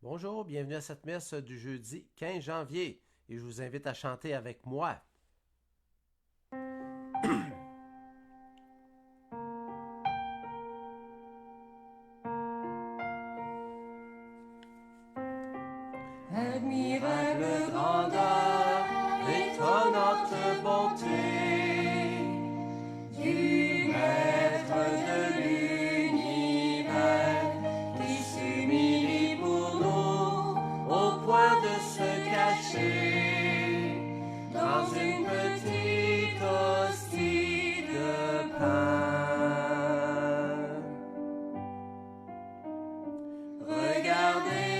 Bonjour, bienvenue à cette messe du jeudi 15 janvier et je vous invite à chanter avec moi. Admirable grandeur, étonnante bonté du Maître de l'univers qui s'humilie pour nous au point de se cacher dans une petite hostie de pain. Regardez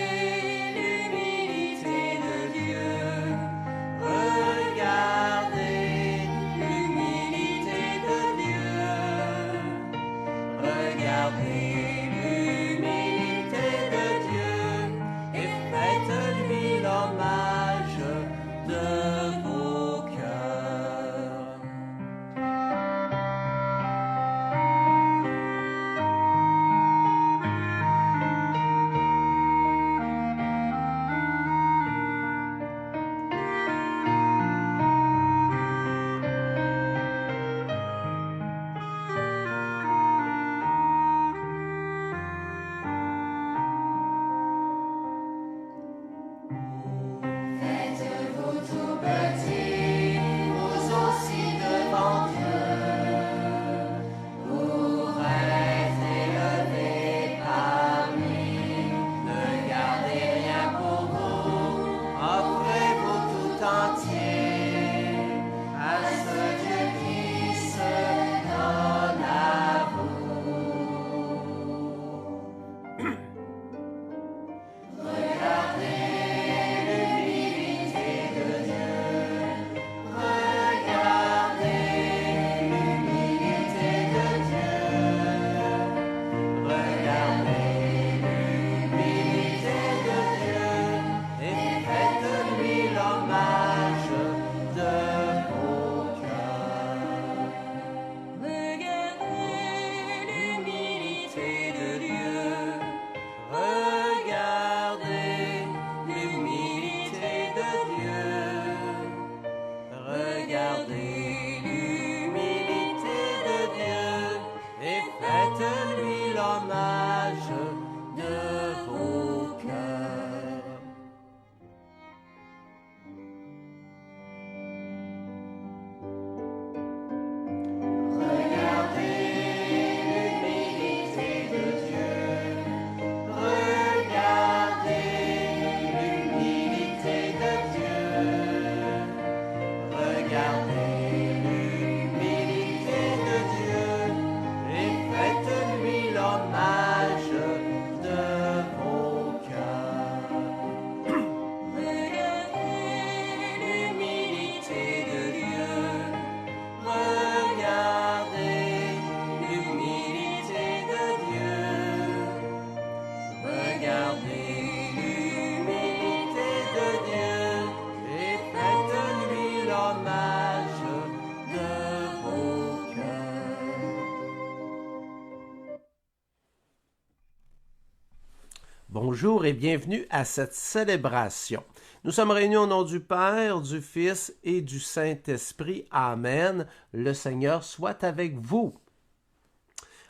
Bonjour et bienvenue à cette célébration. Nous sommes réunis au nom du Père, du Fils et du Saint-Esprit. Amen. Le Seigneur soit avec vous.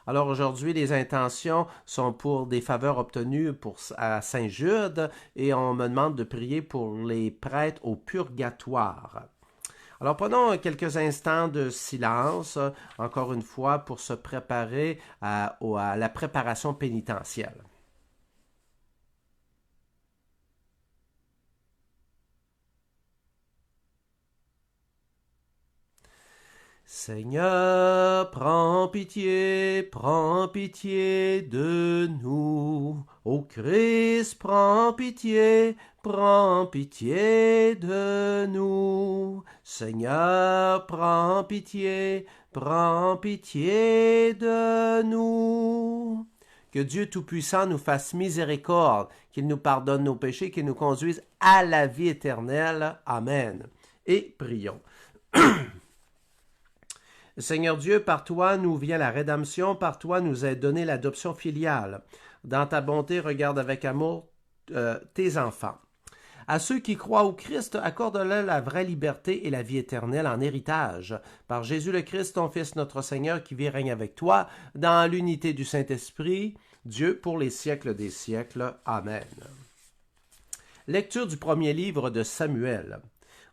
Alors aujourd'hui, les intentions sont pour des faveurs obtenues à Saint-Jude et on me demande de prier pour les prêtres au purgatoire. Alors prenons quelques instants de silence, encore une fois, pour se préparer à la préparation pénitentielle. Seigneur, prends pitié de nous. Ô Christ, prends pitié de nous. Seigneur, prends pitié de nous. Que Dieu Tout-Puissant nous fasse miséricorde, qu'il nous pardonne nos péchés, qu'il nous conduise à la vie éternelle. Amen. Et prions. Seigneur Dieu, par toi nous vient la rédemption, par toi nous est donnée l'adoption filiale. Dans ta bonté, regarde avec amour tes enfants. À ceux qui croient au Christ, accorde-leur la vraie liberté et la vie éternelle en héritage. Par Jésus le Christ, ton Fils, notre Seigneur, qui vit et règne avec toi, dans l'unité du Saint-Esprit, Dieu pour les siècles des siècles. Amen. Lecture du premier livre de Samuel.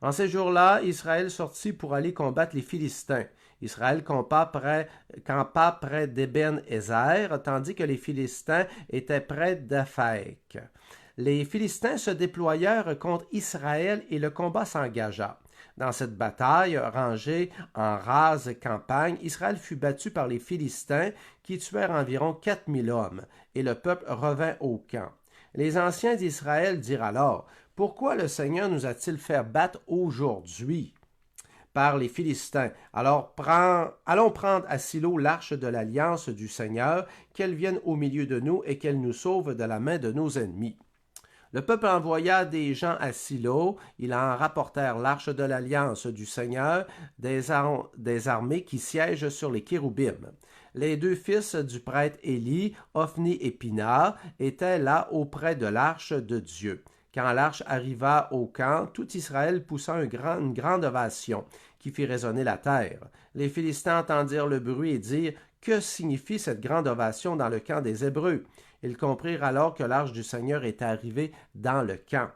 En ces jours-là, Israël sortit pour aller combattre les Philistins. Israël campa près d'Eben-Ézer, tandis que les Philistins étaient près d'Aphek. Les Philistins se déployèrent contre Israël et le combat s'engagea. Dans cette bataille, rangée en rase campagne, Israël fut battu par les Philistins qui tuèrent environ 4000 hommes, et le peuple revint au camp. Les anciens d'Israël dirent alors, « Pourquoi le Seigneur nous a-t-il fait battre aujourd'hui par les Philistins? Alors allons prendre à Silo l'arche de l'alliance du Seigneur, qu'elle vienne au milieu de nous et qu'elle nous sauve de la main de nos ennemis. » Le peuple envoya des gens à Silo, ils en rapportèrent l'arche de l'alliance du Seigneur, des armées qui siègent sur les kéroubim. Les deux fils du prêtre Élie, Ophni et Pina, étaient là auprès de l'arche de Dieu. Quand l'arche arriva au camp, tout Israël poussa une grande ovation qui fit résonner la terre. Les Philistins entendirent le bruit et dirent « Que signifie cette grande ovation dans le camp des Hébreux? » Ils comprirent alors que l'arche du Seigneur était arrivée dans le camp.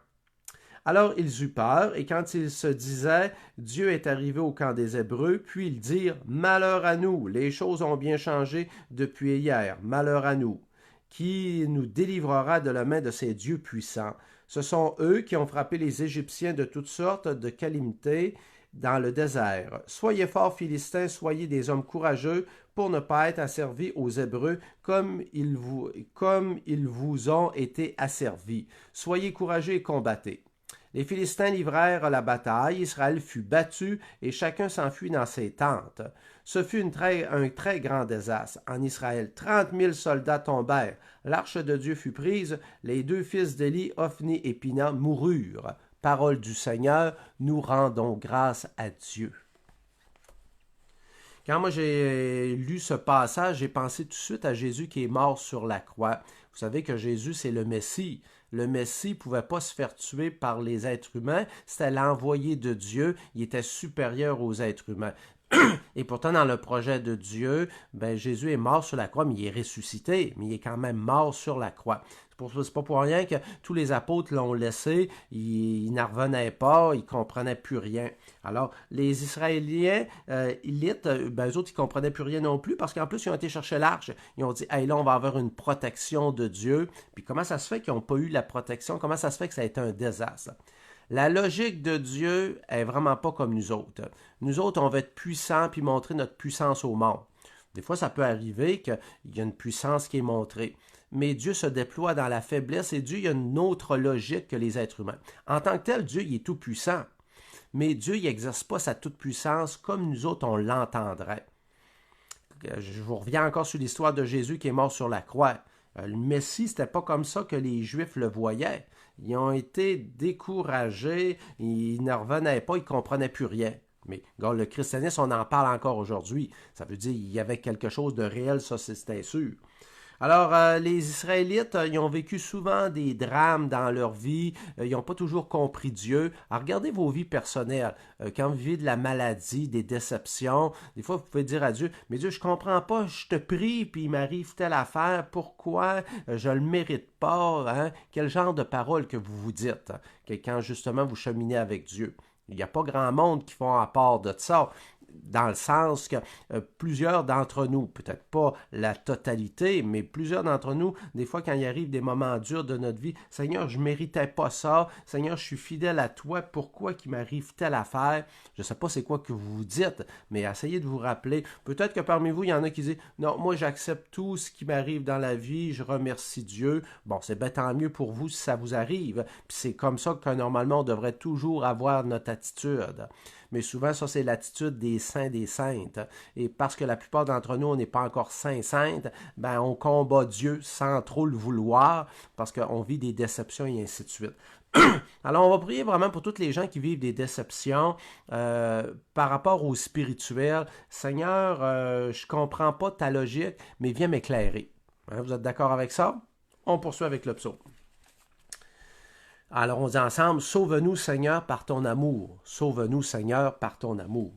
Alors ils eurent peur, et quand ils se disaient « Dieu est arrivé au camp des Hébreux », puis ils dirent « Malheur à nous, les choses ont bien changé depuis hier, malheur à nous. Qui nous délivrera de la main de ces dieux puissants? Ce sont eux qui ont frappé les Égyptiens de toutes sortes de calamités dans le désert. Soyez forts, Philistins, soyez des hommes courageux pour ne pas être asservis aux Hébreux comme ils vous ont été asservis. Soyez courageux et combattez. » Les Philistins livrèrent la bataille, Israël fut battu et chacun s'enfuit dans ses tentes. Ce fut un très grand désastre. En Israël, 30 000 soldats tombèrent. L'arche de Dieu fut prise. Les deux fils d'Élie, Ophni et Pina, moururent. Parole du Seigneur, nous rendons grâce à Dieu. Quand moi j'ai lu ce passage, j'ai pensé tout de suite à Jésus qui est mort sur la croix. Vous savez que Jésus, c'est le Messie. Le Messie ne pouvait pas se faire tuer par les êtres humains. C'était l'envoyé de Dieu. Il était supérieur aux êtres humains. Et pourtant, dans le projet de Dieu, Jésus est mort sur la croix, mais il est ressuscité, mais il est quand même mort sur la croix. C'est pas pour rien que tous les apôtres l'ont laissé, ils n'en revenaient pas, ils ne comprenaient plus rien. Alors, les Israéliens, eux autres, ils ne comprenaient plus rien non plus, parce qu'en plus, ils ont été chercher l'arche. Ils ont dit, hey, là, on va avoir une protection de Dieu. Puis comment ça se fait qu'ils n'ont pas eu la protection? Comment ça se fait que ça a été un désastre? La logique de Dieu est vraiment pas comme nous autres. Nous autres, on veut être puissants puis montrer notre puissance au monde. Des fois, ça peut arriver qu'il y a une puissance qui est montrée. Mais Dieu se déploie dans la faiblesse et Dieu, il a une autre logique que les êtres humains. En tant que tel, Dieu, il est tout puissant. Mais Dieu, il n'exerce pas sa toute-puissance comme nous autres, on l'entendrait. Je vous reviens encore sur l'histoire de Jésus qui est mort sur la croix. Le Messie, c'était pas comme ça que les Juifs le voyaient. Ils ont été découragés, ils ne revenaient pas, ils ne comprenaient plus rien. Mais regarde, le christianisme, on en parle encore aujourd'hui. Ça veut dire qu'il y avait quelque chose de réel, ça c'était sûr. Alors, les Israélites, ils ont vécu souvent des drames dans leur vie. Ils n'ont pas toujours compris Dieu. Alors, regardez vos vies personnelles. Quand vous vivez de la maladie, des déceptions, des fois, vous pouvez dire à Dieu, « Mais Dieu, je comprends pas, je te prie, puis il m'arrive telle affaire. Pourquoi? Je le mérite pas. Hein? » Quel genre de parole que vous vous dites quand, justement, vous cheminez avec Dieu? Il n'y a pas grand monde qui font à part de ça, dans le sens que plusieurs d'entre nous, peut-être pas la totalité, mais plusieurs d'entre nous, des fois quand il arrive des moments durs de notre vie, « Seigneur, je ne méritais pas ça. Seigneur, je suis fidèle à toi. Pourquoi qu'il m'arrive telle affaire? » Je ne sais pas c'est quoi que vous vous dites, mais essayez de vous rappeler. Peut-être que parmi vous, il y en a qui disent « Non, moi j'accepte tout ce qui m'arrive dans la vie. Je remercie Dieu. » Bon, c'est tant mieux pour vous si ça vous arrive. Puis c'est comme ça que normalement, on devrait toujours avoir notre attitude. Mais souvent, ça, c'est l'attitude des saints, des saintes. Et parce que la plupart d'entre nous, on n'est pas encore saints, saintes, on combat Dieu sans trop le vouloir parce qu'on vit des déceptions et ainsi de suite. Alors, on va prier vraiment pour toutes les gens qui vivent des déceptions par rapport au spirituel. Seigneur, je ne comprends pas ta logique, mais viens m'éclairer. Hein, vous êtes d'accord avec ça? On poursuit avec le psaume. Alors on dit ensemble, sauve-nous Seigneur par ton amour, sauve-nous Seigneur par ton amour.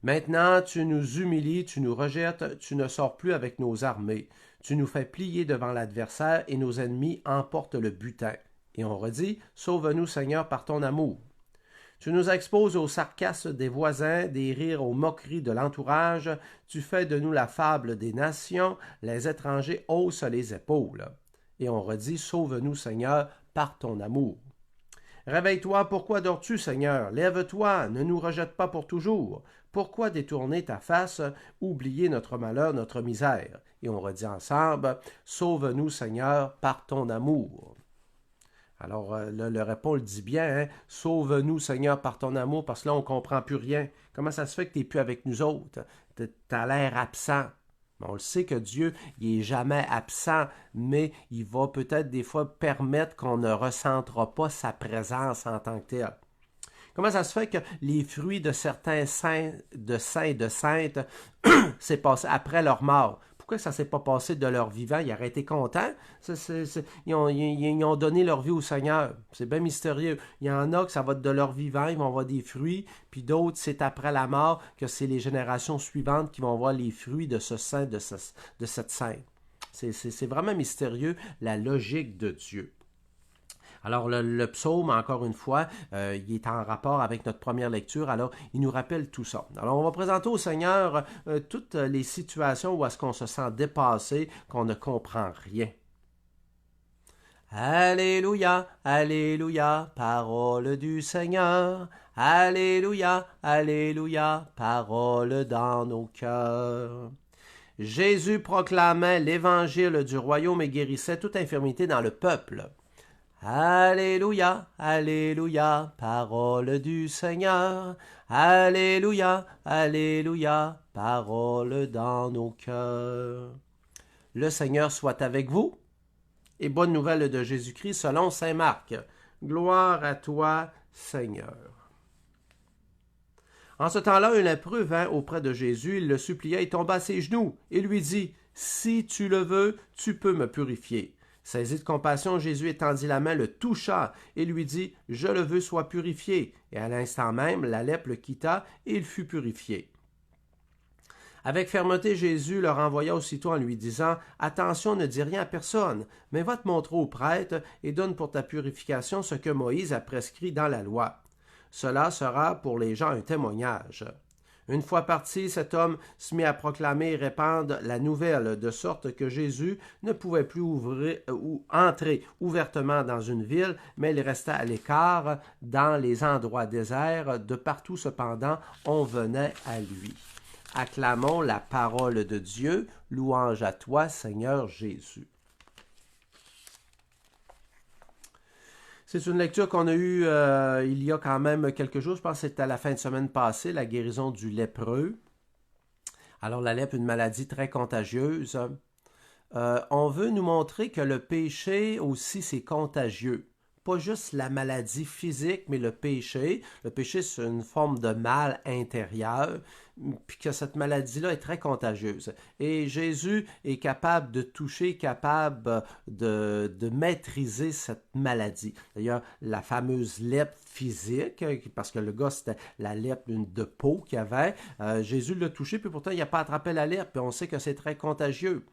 Maintenant tu nous humilies, tu nous rejettes, tu ne sors plus avec nos armées, tu nous fais plier devant l'adversaire et nos ennemis emportent le butin. Et on redit, sauve-nous Seigneur par ton amour. Tu nous exposes au sarcasme des voisins, des rires aux moqueries de l'entourage, tu fais de nous la fable des nations, les étrangers haussent les épaules. Et on redit, sauve-nous Seigneur par ton amour. Réveille-toi, pourquoi dors-tu, Seigneur? Lève-toi, ne nous rejette pas pour toujours. Pourquoi détourner ta face, oublier notre malheur, notre misère? Et on redit ensemble, sauve-nous, Seigneur, par ton amour. Alors, le répond le dit bien, hein? Sauve-nous, Seigneur, par ton amour, parce que là, on ne comprend plus rien. Comment ça se fait que tu n'es plus avec nous autres? Tu as l'air absent. On le sait que Dieu, il n'est jamais absent, mais il va peut-être des fois permettre qu'on ne ressentira pas sa présence en tant que tel. Comment ça se fait que les fruits de certains saints de saintes s'est passé après leur mort? Pourquoi ça ne s'est pas passé de leur vivant? Ils auraient été contents. Ils ont donné leur vie au Seigneur. C'est bien mystérieux. Il y en a que ça va être de leur vivant, ils vont avoir des fruits, puis d'autres, c'est après la mort que c'est les générations suivantes qui vont voir les fruits de ce saint, de cette sainte. C'est vraiment mystérieux, la logique de Dieu. Alors, le psaume, encore une fois, il est en rapport avec notre première lecture, alors il nous rappelle tout ça. Alors, on va présenter au Seigneur toutes les situations où est-ce qu'on se sent dépassé, qu'on ne comprend rien. Alléluia, Alléluia, parole du Seigneur. Alléluia, Alléluia, parole dans nos cœurs. Jésus proclamait l'évangile du royaume et guérissait toute infirmité dans le peuple. Alléluia, Alléluia, parole du Seigneur. Alléluia, Alléluia, parole dans nos cœurs. Le Seigneur soit avec vous. Et bonne nouvelle de Jésus-Christ selon saint Marc. Gloire à toi, Seigneur. En ce temps-là, un lépreux vint auprès de Jésus, il le supplia et tomba à ses genoux, et lui dit, « Si tu le veux, tu peux me purifier. » Saisi de compassion, Jésus étendit la main, le toucha et lui dit, « Je le veux, sois purifié. » Et à l'instant même, la lèpre le quitta et il fut purifié. Avec fermeté, Jésus le renvoya aussitôt en lui disant, « Attention, ne dis rien à personne, mais va te montrer au prêtre et donne pour ta purification ce que Moïse a prescrit dans la loi. Cela sera pour les gens un témoignage. » Une fois parti, cet homme se mit à proclamer et répandre la nouvelle, de sorte que Jésus ne pouvait plus entrer ouvertement dans une ville, mais il restait à l'écart dans les endroits déserts. De partout, cependant, on venait à lui. Acclamons la parole de Dieu. Louange à toi, Seigneur Jésus. C'est une lecture qu'on a eue il y a quand même quelques jours. Je pense que c'était à la fin de semaine passée, la guérison du lépreux. Alors, la lèpre, une maladie très contagieuse. On veut nous montrer que le péché aussi, c'est contagieux. Pas juste la maladie physique, mais le péché. Le péché, c'est une forme de mal intérieur, puis que cette maladie-là est très contagieuse. Et Jésus est capable de toucher, capable de maîtriser cette maladie. D'ailleurs, la fameuse lèpre physique, parce que le gars, c'était la lèpre de peau qu'il avait, Jésus l'a touché, puis pourtant, il n'a pas attrapé la lèpre, puis on sait que c'est très contagieux.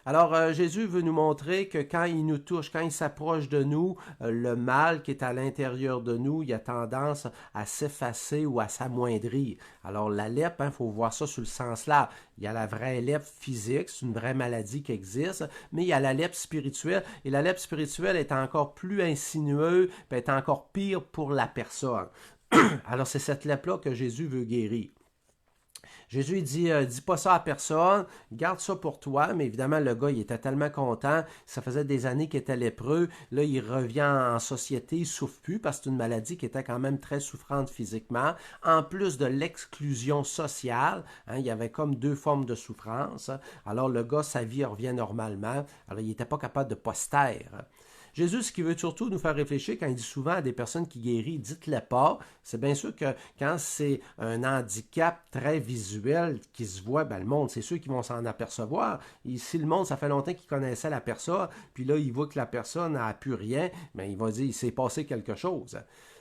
Alors, Jésus veut nous montrer que quand il nous touche, quand il s'approche de nous, le mal qui est à l'intérieur de nous, il a tendance à s'effacer ou à s'amoindrir. Alors, la lèpre, il faut voir ça sous le sens là. Il y a la vraie lèpre physique, c'est une vraie maladie qui existe, mais il y a la lèpre spirituelle, et la lèpre spirituelle est encore plus insinueuse, puis est encore pire pour la personne. Alors, c'est cette lèpre-là que Jésus veut guérir. Jésus dit, dis pas ça à personne, garde ça pour toi. Mais évidemment, le gars, il était tellement content. Ça faisait des années qu'il était lépreux. Là, il revient en société, il souffre plus parce que c'est une maladie qui était quand même très souffrante physiquement. En plus de l'exclusion sociale, il y avait comme deux formes de souffrance. Alors, le gars, sa vie revient normalement. Alors, il n'était pas capable de pas se taire. Jésus, ce qui veut surtout nous faire réfléchir quand il dit souvent à des personnes qui guérissent, dites-le pas. C'est bien sûr que quand c'est un handicap très visuel qui se voit, ben, le monde, c'est sûr qu'ils vont s'en apercevoir. Si le monde, ça fait longtemps qu'il connaissait la personne, puis là, il voit que la personne n'a plus rien, ben, il va dire, il s'est passé quelque chose.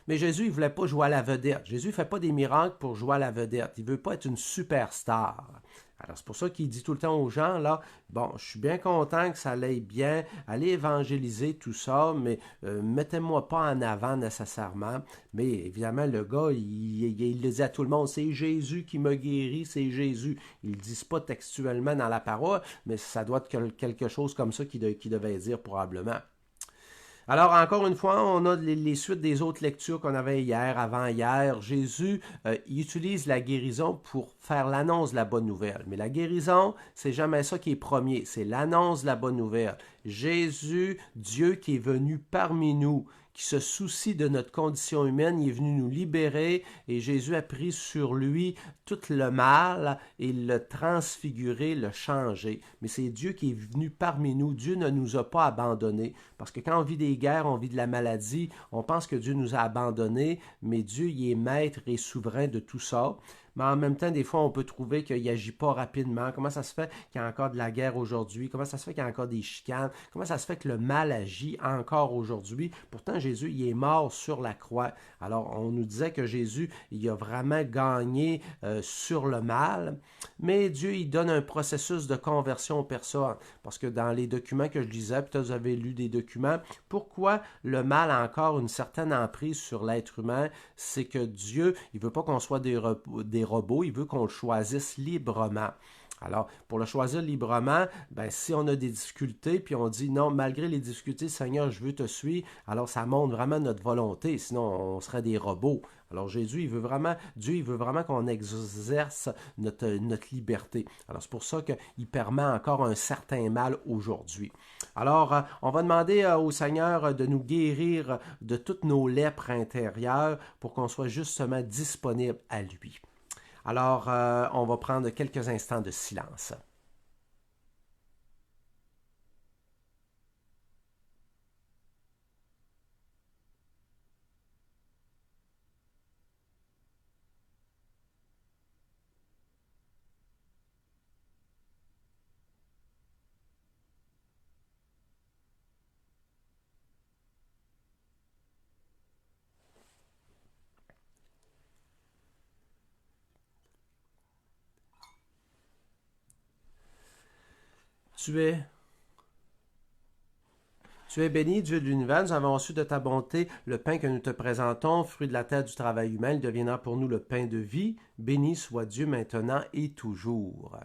Mais Jésus, il ne voulait pas jouer à la vedette. Jésus ne fait pas des miracles pour jouer à la vedette. Il ne veut pas être une superstar. Alors, c'est pour ça qu'il dit tout le temps aux gens, là, bon, je suis bien content que ça aille bien, allez évangéliser tout ça, mais mettez-moi pas en avant nécessairement. Mais évidemment, le gars, il le dit à tout le monde, c'est Jésus qui m'a guéri, c'est Jésus. Ils ne le disent pas textuellement dans la parole, mais ça doit être quelque chose comme ça qu'il devait dire probablement. Alors, encore une fois, on a les suites des autres lectures qu'on avait hier, avant-hier. Jésus, il utilise la guérison pour faire l'annonce de la bonne nouvelle. Mais la guérison, c'est jamais ça qui est premier. C'est l'annonce de la bonne nouvelle. Jésus, Dieu qui est venu parmi nous, qui se soucie de notre condition humaine, il est venu nous libérer et Jésus a pris sur lui tout le mal et le transfiguré, le changer. Mais c'est Dieu qui est venu parmi nous. Dieu ne nous a pas abandonnés. Parce que quand on vit des guerres, on vit de la maladie, on pense que Dieu nous a abandonnés, mais Dieu, il est maître et souverain de tout ça. Mais en même temps, des fois, on peut trouver qu'il n'agit pas rapidement. Comment ça se fait qu'il y a encore de la guerre aujourd'hui? Comment ça se fait qu'il y a encore des chicanes? Comment ça se fait que le mal agit encore aujourd'hui? Pourtant, Jésus, il est mort sur la croix. Alors, on nous disait que Jésus, il a vraiment gagné sur le mal. Mais Dieu, il donne un processus de conversion aux personnes. Parce que dans les documents que je lisais, peut-être vous avez lu des documents, pourquoi le mal a encore une certaine emprise sur l'être humain? C'est que Dieu, il ne veut pas qu'on soit des robots, il veut qu'on le choisisse librement. Alors, pour le choisir librement, ben, si on a des difficultés, puis on dit non, malgré les difficultés, Seigneur, je veux te suivre, alors ça montre vraiment notre volonté, sinon on serait des robots. Alors Jésus, Dieu, il veut vraiment qu'on exerce notre liberté. Alors c'est pour ça qu'il permet encore un certain mal aujourd'hui. Alors, on va demander au Seigneur de nous guérir de toutes nos lèpres intérieures pour qu'on soit justement disponible à lui. Alors, on va prendre quelques instants de silence. Tu es béni, Dieu de l'univers, nous avons reçu de ta bonté le pain que nous te présentons, fruit de la terre du travail humain, il deviendra pour nous le pain de vie. Béni soit Dieu maintenant et toujours.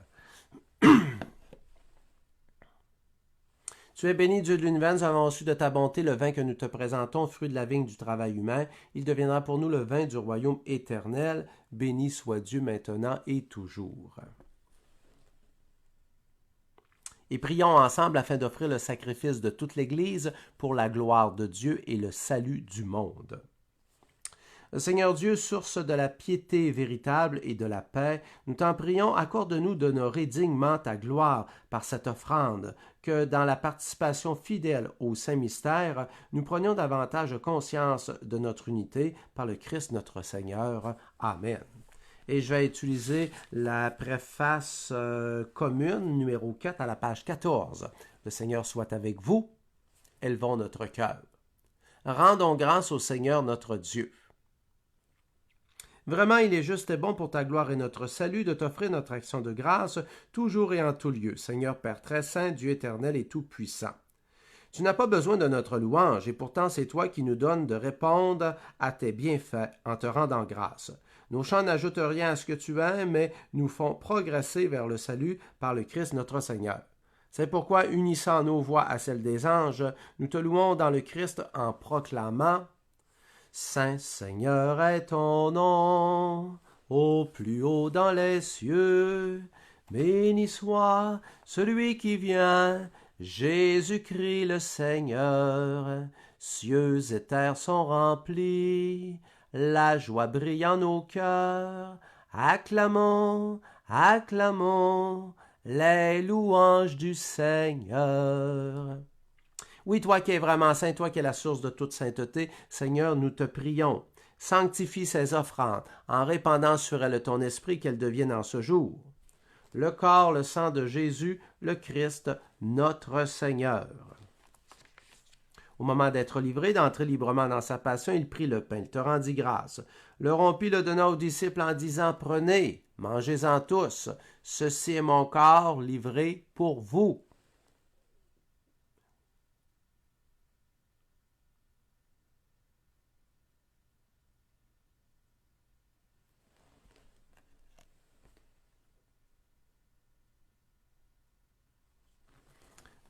Tu es béni, Dieu de l'univers, nous avons reçu de ta bonté le vin que nous te présentons, fruit de la vigne du travail humain, il deviendra pour nous le vin du royaume éternel. Béni soit Dieu maintenant et toujours. Et prions ensemble afin d'offrir le sacrifice de toute l'Église pour la gloire de Dieu et le salut du monde. Seigneur Dieu, source de la piété véritable et de la paix, nous t'en prions, accorde-nous d'honorer dignement ta gloire par cette offrande, que dans la participation fidèle au Saint-Mystère, nous prenions davantage conscience de notre unité par le Christ notre Seigneur. Amen. Et je vais utiliser la préface commune numéro 4 à la page 14. Le Seigneur soit avec vous. Élevons notre cœur. Rendons grâce au Seigneur notre Dieu. Vraiment, il est juste et bon pour ta gloire et notre salut de t'offrir notre action de grâce, toujours et en tout lieu, Seigneur Père très saint, Dieu éternel et tout-puissant. Tu n'as pas besoin de notre louange, et pourtant c'est toi qui nous donnes de répondre à tes bienfaits en te rendant grâce. Nos chants n'ajoutent rien à ce que tu aimes, mais nous font progresser vers le salut par le Christ notre Seigneur. C'est pourquoi, unissant nos voix à celles des anges, nous te louons dans le Christ en proclamant « Saint Seigneur est ton nom, au plus haut dans les cieux. Béni soit celui qui vient, Jésus-Christ le Seigneur. Cieux et terre sont remplis, la joie brille en nos cœurs. Acclamons, acclamons les louanges du Seigneur. » Oui, toi qui es vraiment saint, toi qui es la source de toute sainteté, Seigneur, nous te prions. Sanctifie ces offrandes, en répandant sur elles ton esprit, qu'elles deviennent en ce jour le corps, le sang de Jésus, le Christ, notre Seigneur. Au moment d'être livré, d'entrer librement dans sa passion, il prit le pain, il te rendit grâce, le rompit, le donna aux disciples en disant, prenez, mangez-en tous, ceci est mon corps livré pour vous.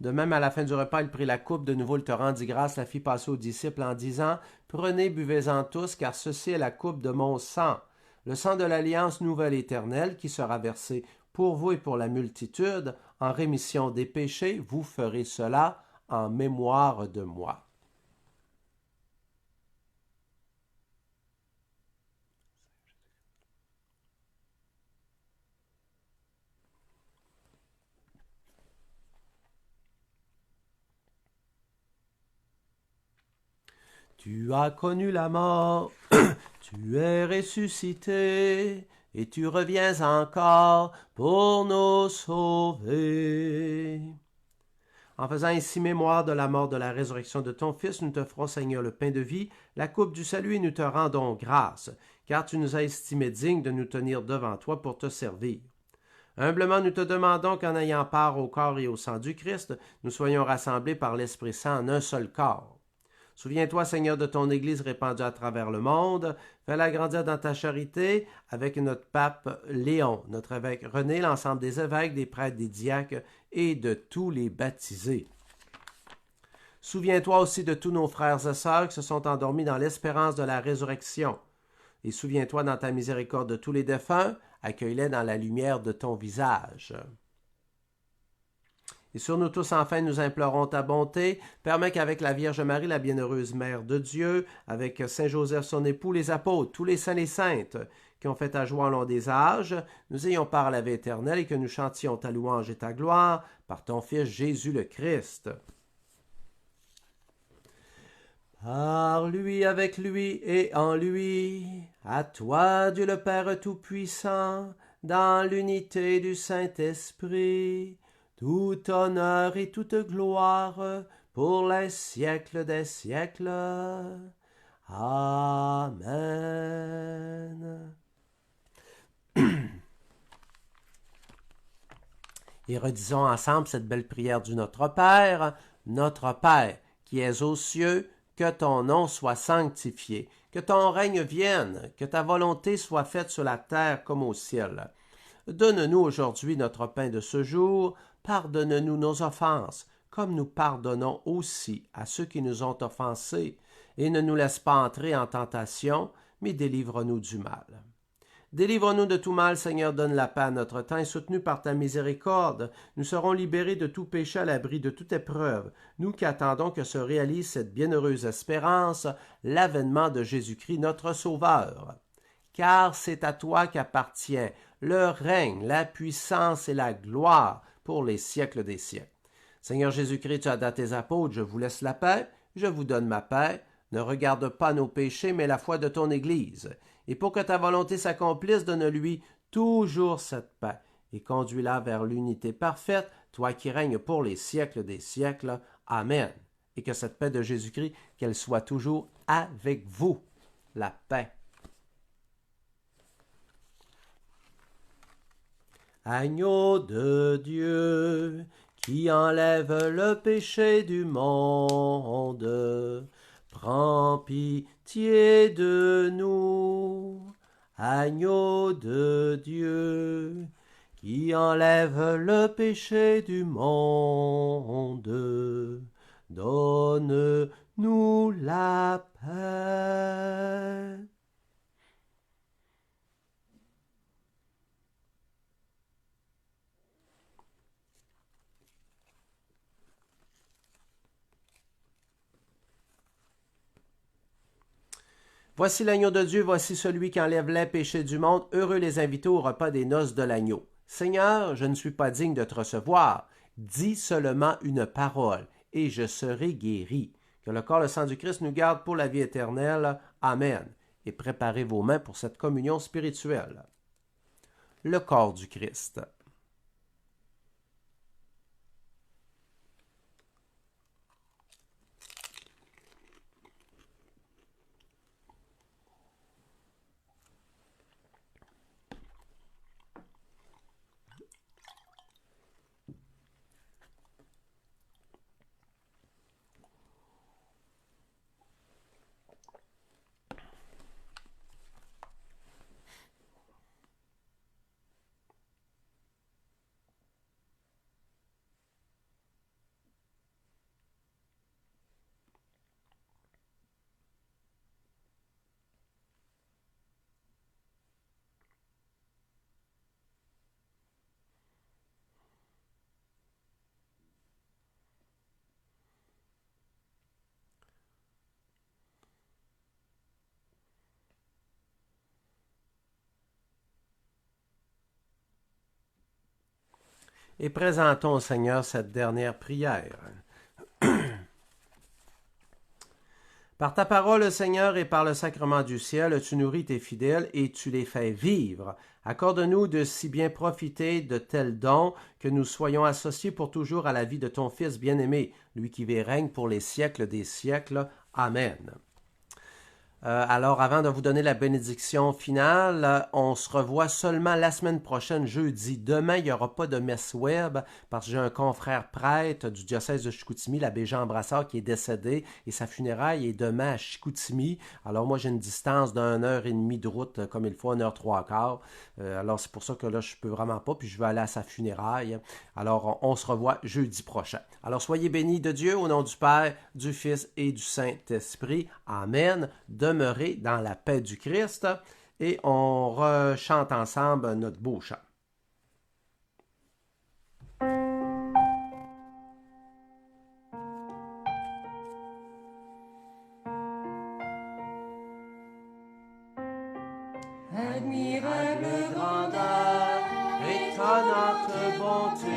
De même, à la fin du repas, il prit la coupe, de nouveau il te rendit grâce, la fit passer aux disciples en disant, prenez, buvez-en tous, car ceci est la coupe de mon sang, le sang de l'alliance nouvelle éternelle qui sera versé pour vous et pour la multitude, en rémission des péchés, vous ferez cela en mémoire de moi. Tu as connu la mort, tu es ressuscité, et tu reviens encore pour nous sauver. En faisant ainsi mémoire de la mort, de la résurrection de ton Fils, nous te ferons, Seigneur, le pain de vie, la coupe du salut, et nous te rendons grâce, car tu nous as estimés dignes de nous tenir devant toi pour te servir. Humblement, nous te demandons qu'en ayant part au corps et au sang du Christ, nous soyons rassemblés par l'Esprit Saint en un seul corps. Souviens-toi, Seigneur, de ton Église répandue à travers le monde. Fais-la grandir dans ta charité avec notre pape Léon, notre évêque René, l'ensemble des évêques, des prêtres, des diacres et de tous les baptisés. Souviens-toi aussi de tous nos frères et sœurs qui se sont endormis dans l'espérance de la résurrection. Et souviens-toi dans ta miséricorde de tous les défunts, accueille-les dans la lumière de ton visage. Et sur nous tous, enfin, nous implorons ta bonté. Permets qu'avec la Vierge Marie, la bienheureuse Mère de Dieu, avec Saint Joseph, son époux, les apôtres, tous les saints et saintes qui ont fait ta joie au long des âges, nous ayons part à la vie éternelle et que nous chantions ta louange et ta gloire par ton Fils Jésus le Christ. Par lui, avec lui et en lui, à toi, Dieu le Père Tout-Puissant, dans l'unité du Saint-Esprit, tout honneur et toute gloire pour les siècles des siècles. Amen. Et redisons ensemble cette belle prière du Notre Père. Notre Père, qui es aux cieux, que ton nom soit sanctifié, que ton règne vienne, que ta volonté soit faite sur la terre comme au ciel. Donne-nous aujourd'hui notre pain de ce jour. Pardonne-nous nos offenses, comme nous pardonnons aussi à ceux qui nous ont offensés, et ne nous laisse pas entrer en tentation, mais délivre-nous du mal. Délivre-nous de tout mal, Seigneur, donne la paix à notre temps, et soutenu par ta miséricorde, nous serons libérés de tout péché à l'abri de toute épreuve, nous qui attendons que se réalise cette bienheureuse espérance, l'avènement de Jésus-Christ, notre Sauveur. Car c'est à toi qu'appartient le règne, la puissance et la gloire, pour les siècles des siècles. Seigneur Jésus-Christ, tu as dit à tes apôtres, je vous laisse la paix, je vous donne ma paix. Ne regarde pas nos péchés, mais la foi de ton Église. Et pour que ta volonté s'accomplisse, donne-lui toujours cette paix, et conduis-la vers l'unité parfaite, toi qui règnes pour les siècles des siècles. Amen. Et que cette paix de Jésus-Christ, qu'elle soit toujours avec vous. La paix. Agneau de Dieu, qui enlève le péché du monde, prends pitié de nous. Agneau de Dieu, qui enlève le péché du monde, donne-nous la paix. Voici l'agneau de Dieu, voici celui qui enlève les péchés du monde. Heureux les invités au repas des noces de l'agneau. Seigneur, je ne suis pas digne de te recevoir. Dis seulement une parole, et je serai guéri. Que le corps et le sang du Christ nous garde pour la vie éternelle. Amen. Et préparez vos mains pour cette communion spirituelle. Le corps du Christ. Et présentons au Seigneur cette dernière prière. Par ta parole, Seigneur, et par le sacrement du ciel, tu nourris tes fidèles et tu les fais vivre. Accorde-nous de si bien profiter de tels dons que nous soyons associés pour toujours à la vie de ton Fils bien-aimé, lui qui vit et règne pour les siècles des siècles. Amen. Alors, avant de vous donner la bénédiction finale, on se revoit seulement la semaine prochaine, jeudi. Demain, il n'y aura pas de messe web parce que j'ai un confrère prêtre du diocèse de Chicoutimi, l'abbé Jean Brassard, qui est décédé et sa funéraille est demain à Chicoutimi. Alors, moi, j'ai une distance d'1 heure et demie de route, comme il faut, 1 heure 3 quarts. Alors, c'est pour ça que là, je peux vraiment pas, puis je vais aller à sa funéraille. Alors, on se revoit jeudi prochain. Alors, soyez bénis de Dieu au nom du Père, du Fils et du Saint-Esprit. Amen. Demeurez dans la paix du Christ et on rechante ensemble notre beau chant. Admirable grandeur, étonnante bonté,